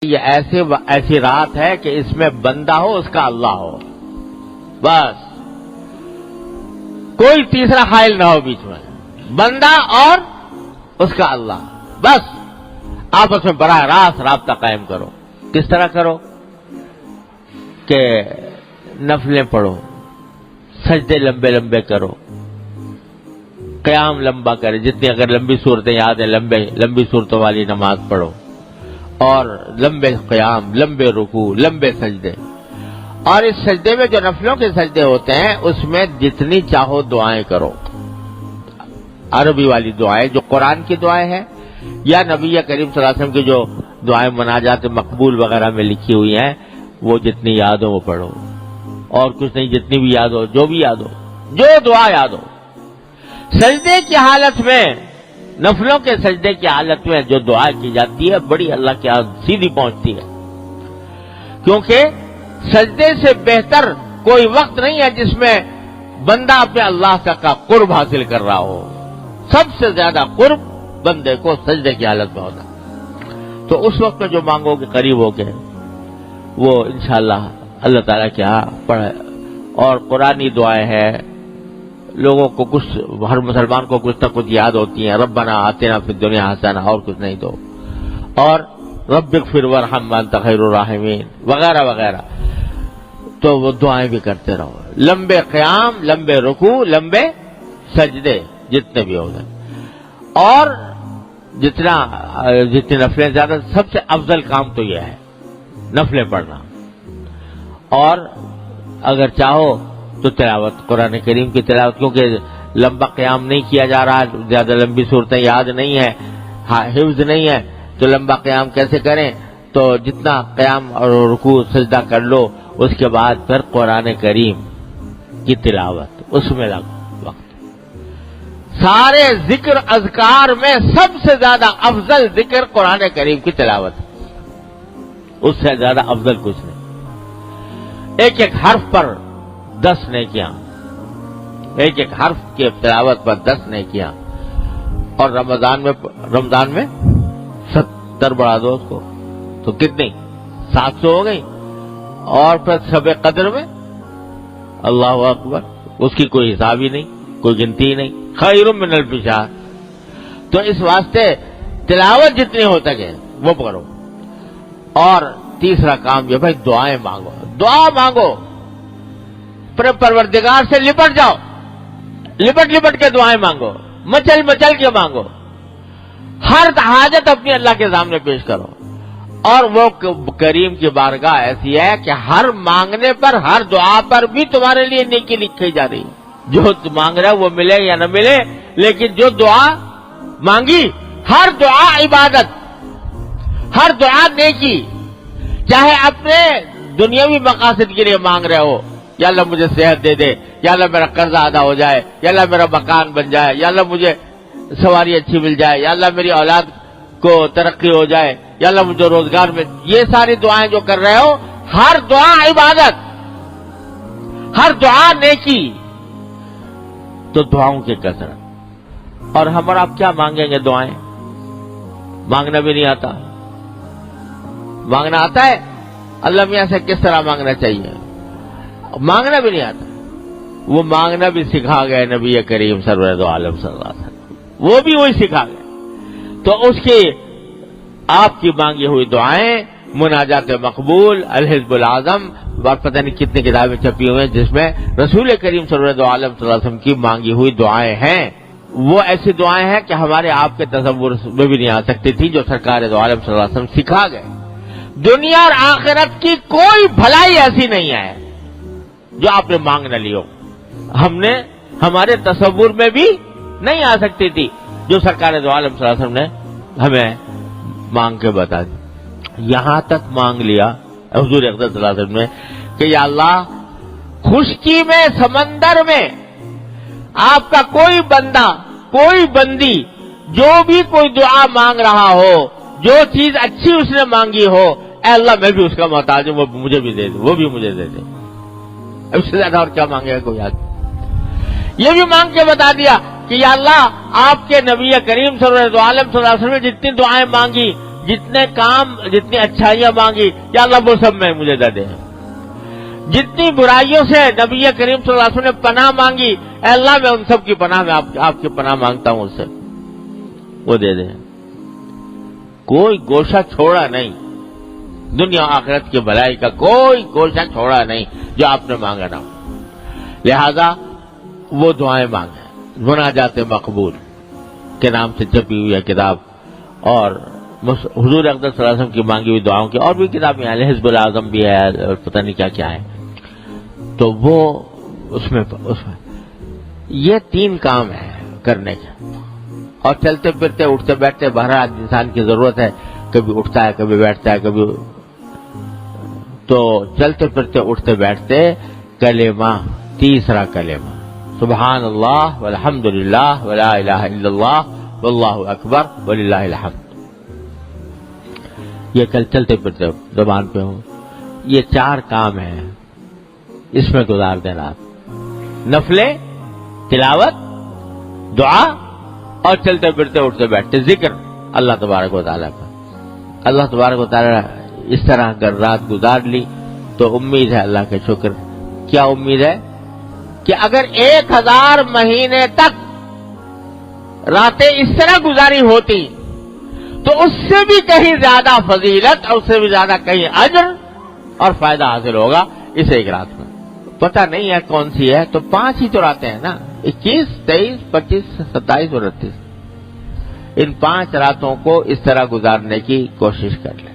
یہ ایسی رات ہے کہ اس میں بندہ ہو اس کا اللہ ہو، بس کوئی تیسرا حائل نہ ہو بیچ میں، بندہ اور اس کا اللہ، بس آپس میں براہ راست رابطہ قائم کرو۔ کس طرح کرو کہ نفلیں پڑھو، سجدے لمبے لمبے کرو، قیام لمبا کرے، جتنی اگر لمبی صورتیں یاد ہیں لمبی صورتوں والی نماز پڑھو، اور لمبے قیام، لمبے رکوع، لمبے سجدے۔ اور اس سجدے میں جو نفلوں کے سجدے ہوتے ہیں اس میں جتنی چاہو دعائیں کرو، عربی والی دعائیں جو قرآن کی دعائیں ہیں یا نبی کریم صلی اللہ علیہ وسلم کی جو دعائیں مناجات مقبول وغیرہ میں لکھی ہوئی ہیں وہ جتنی یاد ہو وہ پڑھو، اور کچھ نہیں، جتنی بھی یاد ہو، جو بھی یاد ہو، جو دعا یاد ہو۔ سجدے کی حالت میں، نفلوں کے سجدے کی حالت میں جو دعا کی جاتی ہے بڑی اللہ کے ہاں سیدھی پہنچتی ہے، کیونکہ سجدے سے بہتر کوئی وقت نہیں ہے جس میں بندہ اپنے اللہ کا قرب حاصل کر رہا ہو۔ سب سے زیادہ قرب بندے کو سجدے کی حالت میں ہوتا ہے، تو اس وقت میں جو مانگو گے قریب ہو کے وہ انشاءاللہ اللہ تعالیٰ کے ہاں پڑھے۔ اور قرآنی دعائیں ہیں، لوگوں کو کچھ، ہر مسلمان کو کچھ نہ کچھ یاد ہوتی ہیں، ربنا آتنا فی الدنیا حسنہ، اور کچھ نہیں تو، اور رب اغفر وارحم وانت خیر الراحمین وغیرہ وغیرہ، تو وہ دعائیں بھی کرتے رہو، لمبے قیام، لمبے رکوع، لمبے سجدے جتنے بھی ہو گئے، اور جتنی نفلیں زیادہ، سب سے افضل کام تو یہ ہے نفلیں پڑھنا، اور اگر چاہو تو تلاوت، قرآن کریم کی تلاوت، کیونکہ لمبا قیام نہیں کیا جا رہا، زیادہ لمبی صورتیں یاد نہیں ہے، حفظ نہیں ہے، تو لمبا قیام کیسے کریں؟ تو جتنا قیام اور رکوع سجدہ کر لو، اس کے بعد پھر قرآن کریم کی تلاوت، اس میں لگو وقت۔ سارے ذکر اذکار میں سب سے زیادہ افضل ذکر قرآن کریم کی تلاوت، اس سے زیادہ افضل کچھ نہیں۔ ایک ایک حرف پر 10 نیکیاں، ایک ایک حرف کی تلاوت پر 10 نیکیاں، اور رمضان میں 70 بڑھا دو اس کو، تو کتنی؟ 700 ہو گئی، اور پھر شب قدر میں اللہ اکبر، اس کی کوئی حساب ہی نہیں، کوئی گنتی ہی نہیں، خیر من الف شہر۔ تو اس واسطے تلاوت جتنی ہو سکے وہ کرو۔ اور تیسرا کام یہ بھائی دعائیں مانگو، دعا مانگو، پروردگار سے لپٹ جاؤ، لپٹ کے دعائیں مانگو، مچل کے مانگو، ہر حاجت اپنی اللہ کے سامنے پیش کرو۔ اور وہ کریم کی بارگاہ ایسی ہے کہ ہر مانگنے پر، ہر دعا پر بھی تمہارے لیے نیکی لکھی جا رہی ہے۔ جو مانگ رہا ہے وہ ملے یا نہ ملے، لیکن جو دعا مانگی، ہر دعا عبادت، ہر دعا نیکی، چاہے اپنے دنیاوی مقاصد کے لیے مانگ رہے ہو، یا اللہ مجھے صحت دے دے، یا اللہ میرا قرضہ ادا ہو جائے، یا اللہ میرا مکان بن جائے، یا اللہ مجھے سواری اچھی مل جائے، یا اللہ میری اولاد کو ترقی ہو جائے، یا اللہ مجھے روزگار میں، یہ ساری دعائیں جو کر رہے ہو، ہر دعا عبادت، ہر دعا نیکی، تو دعاؤں کی کثرت۔ اور ہم اور آپ کیا مانگیں گے؟ دعائیں مانگنا بھی نہیں آتا۔ مانگنا آتا ہے اللہ میاں سے کس طرح مانگنا چاہیے، مانگنا بھی نہیں آتا۔ وہ مانگنا بھی سکھا گئے نبی کریم سرور عالم صلی اللہ علیہ وسلم، وہ بھی وہی سکھا گئے۔ تو اس کی آپ کی مانگی ہوئی دعائیں، مناجات مقبول، الحزب العظم، اور پتہ نہیں کتنی کتابیں چھپی ہوئی ہیں جس میں رسول کریم سرور عالم صلی اللہ علیہ وسلم کی مانگی ہوئی دعائیں ہیں۔ وہ ایسی دعائیں ہیں کہ ہمارے آپ کے تصور میں بھی نہیں آ سکتی تھی، جو سرکار دو عالم صلی اللہ علیہ وسلم سکھا گئے۔ دنیا اور آخرت کی کوئی بھلائی ایسی نہیں ہے جو آپ نے مانگ نہ لی ہو، ہمارے تصور میں بھی نہیں آ سکتی تھی، جو سرکار دو عالم صلی اللہ علیہ وسلم نے ہمیں مانگ کے بتا دی۔ یہاں تک مانگ لیا حضور اقدس صلی اللہ علیہ وسلم نے کہ یا اللہ، خشکی میں، سمندر میں آپ کا کوئی بندہ، کوئی بندی جو بھی کوئی دعا مانگ رہا ہو، جو چیز اچھی اس نے مانگی ہو، اے اللہ میں بھی اس کا محتاج ہوں، وہ مجھے بھی دے دے، وہ بھی مجھے دے دے۔ اس سے زیادہ اور کیا مانگے گا کوئی آدمی؟ یہ بھی مانگ کے بتا دیا کہ یا اللہ، آپ کے نبی کریم صلی اللہ علیہ وسلم نے جتنی دعائیں مانگی جتنے کام جتنی اچھائیاں مانگی یا اللہ وہ سب میں مجھے دے دے، جتنی برائیوں سے نبی کریم صلی اللہ علیہ وسلم نے پناہ مانگی، اے اللہ میں ان سب کی پناہ میں آپ کی پناہ مانگتا ہوں، اس سے وہ دے دے۔ کوئی گوشہ چھوڑا نہیں، دنیا آخرت کی بھلائی کا کوئی گوشہ چھوڑا نہیں جو آپ نے مانگا نہ ہو۔ لہذا وہ دعائیں مانگیں، مناجات مقبول کے نام سے چھپی ہوئی ہے کتاب، اور حضور اقدس صلی اللہ علیہ وسلم کی مانگی ہوئی دعاؤں کی اور بھی کتابیں ہیں، حزب الاعظم بھی ہے اور پتہ نہیں کیا کیا ہے۔ تو وہ اس میں یہ 3 کام ہے کرنے کے، اور چلتے پھرتے اٹھتے بیٹھتے بہرحال انسان کی ضرورت ہے، کبھی اٹھتا ہے کبھی بیٹھتا ہے کبھی، تو چلتے پھرتے اٹھتے بیٹھتے کلمہ، تیسرا کلمہ سبحان اللہ والحمد للہ ولا الہ الا اللہ واللہ اکبر وللہ الحمد، یہ کل چلتے پھرتے زبان پہ ہو۔ یہ 4 کام ہیں، اس میں گزار دینا، نفلیں، تلاوت، دعا، اور چلتے پھرتے اٹھتے بیٹھتے ذکر اللہ تبارک و تعالیٰ کا۔ اللہ تبارک و تعالیٰ اس طرح اگر رات گزار لی تو امید ہے اللہ کا شکر۔ کیا امید ہے؟ کہ اگر 1000 مہینے تک راتیں اس طرح گزاری ہوتی تو اس سے بھی کہیں زیادہ فضیلت اور اس سے بھی زیادہ کہیں اجر اور فائدہ حاصل ہوگا اس ایک رات میں۔ پتہ نہیں ہے کون سی ہے، تو 5 ہی تو راتیں ہیں نا، 21، 23، 25، 27 اور 29۔ ان 5 راتوں کو اس طرح گزارنے کی کوشش کر لیں۔